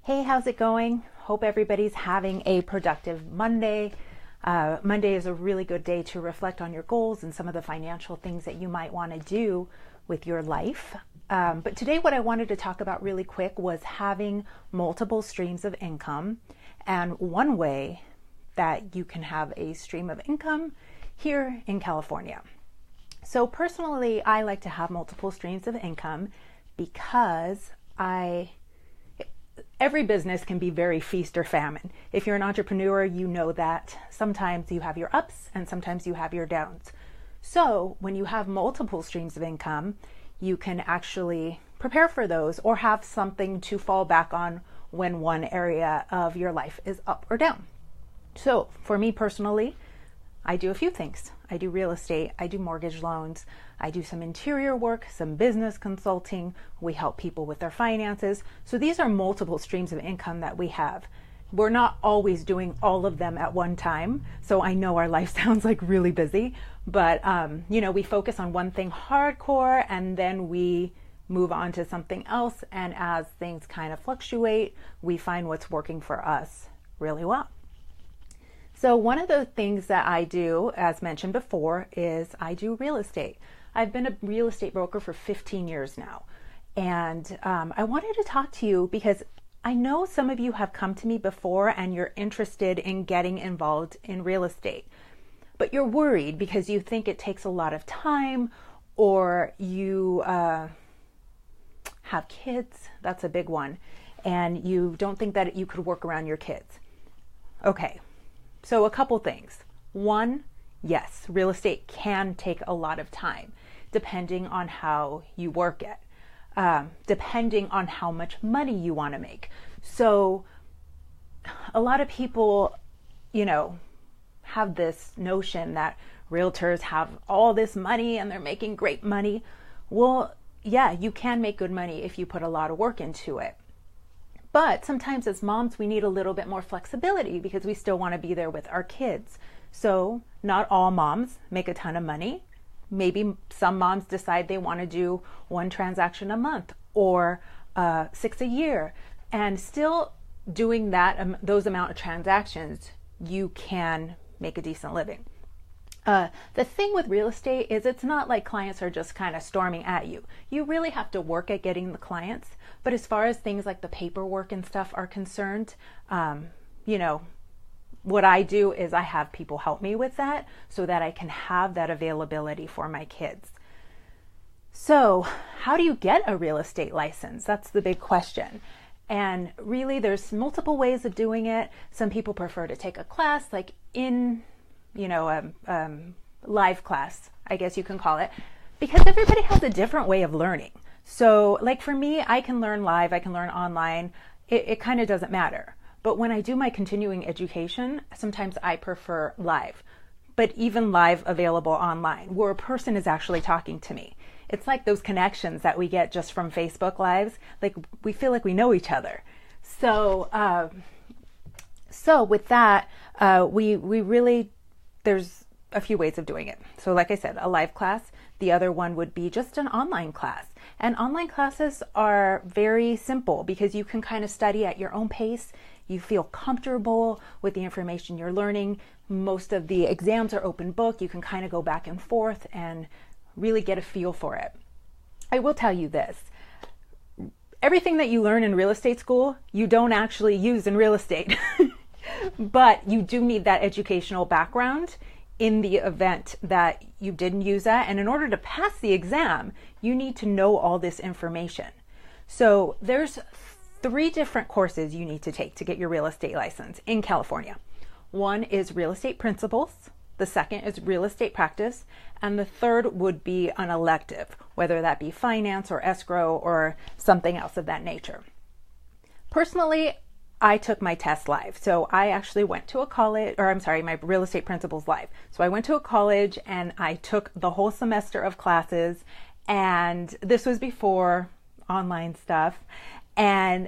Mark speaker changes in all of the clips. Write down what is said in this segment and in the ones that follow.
Speaker 1: Hey, how's it going? Hope everybody's having a productive Monday. Monday is a really good day to reflect on your goals and some of the financial things that you might want to do with your life. But today, what I wanted to talk about really quick was having multiple streams of income. And one way that you can have a stream of income here in California. So personally, I like to have multiple streams of income because every business can be very feast or famine. If you're an entrepreneur, you know that sometimes you have your ups and sometimes you have your downs. So when you have multiple streams of income, you can actually prepare for those or have something to fall back on when one area of your life is up or down. So for me personally, I do a few things. I do real estate, I do mortgage loans, I do some interior work, some business consulting. We help people with their finances. So these are multiple streams of income that we have. We're not always doing all of them at one time. So I know our life sounds like really busy, but we focus on one thing hardcore and then we move on to something else. And as things kind of fluctuate, we find what's working for us really well. So one of the things that I do, as mentioned before, is I do real estate. I've been a real estate broker for 15 years now. And I wanted to talk to you because I know some of you have come to me before and you're interested in getting involved in real estate. But you're worried because you think it takes a lot of time, or you have kids. That's a big one. And you don't think that you could work around your kids. Okay. So a couple things. One, yes, real estate can take a lot of time depending on how you work it, depending on how much money you want to make. So a lot of people, have this notion that realtors have all this money and they're making great money. Well, yeah, you can make good money if you put a lot of work into it. But sometimes as moms, we need a little bit more flexibility because we still want to be there with our kids. So not all moms make a ton of money. Maybe some moms decide they want to do one transaction a month or 6 a year. And still doing those amount of transactions, you can make a decent living. The thing with real estate is it's not like clients are just kind of storming at you. You really have to work at getting the clients. But as far as things like the paperwork and stuff are concerned, what I do is I have people help me with that so that I can have that availability for my kids. So how do you get a real estate license? That's the big question. And really there's multiple ways of doing it. Some people prefer to take a class like in live class, I guess you can call it, because everybody has a different way of learning. So like for me, I can learn live, I can learn online. It kind of doesn't matter. But when I do my continuing education, sometimes I prefer live, but even live available online where a person is actually talking to me. It's like those connections that we get just from Facebook Lives. Like we feel like we know each other. So with that, we really, there's a few ways of doing it. So like I said, a live class. The other one would be just an online class. And online classes are very simple because you can kind of study at your own pace. You feel comfortable with the information you're learning. Most of the exams are open book. You can kind of go back and forth and really get a feel for it. I will tell you this. Everything that you learn in real estate school, you don't actually use in real estate. But you do need that educational background in the event that you didn't use that. And in order to pass the exam, you need to know all this information. So there's 3 different courses you need to take to get your real estate license in California. One is real estate principles. The second is real estate practice. And the third would be an elective, whether that be finance or escrow or something else of that nature. Personally, I took my test live. So I actually went to a college, my real estate principles live. So I went to a college and I took the whole semester of classes, and this was before online stuff. And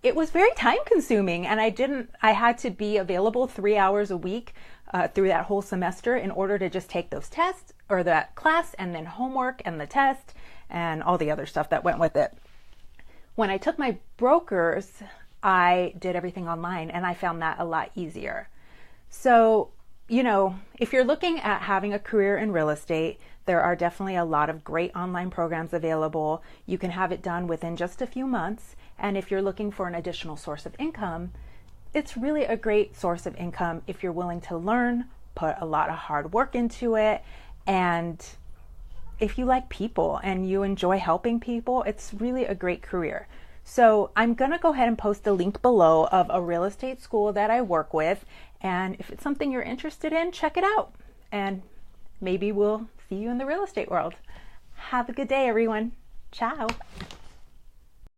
Speaker 1: it was very time consuming, and I had to be available 3 hours a week through that whole semester in order to just take those tests or that class and then homework and the test and all the other stuff that went with it. When I took my broker's I did everything online, and I found that a lot easier. So, you know, if you're looking at having a career in real estate, there are definitely a lot of great online programs available. You can have it done within just a few months. And if you're looking for an additional source of income, it's really a great source of income if you're willing to learn, put a lot of hard work into it, and if you like people and you enjoy helping people, it's really a great career. So I'm going to go ahead and post a link below of a real estate school that I work with. And if it's something you're interested in, check it out. And maybe we'll see you in the real estate world. Have a good day, everyone. Ciao.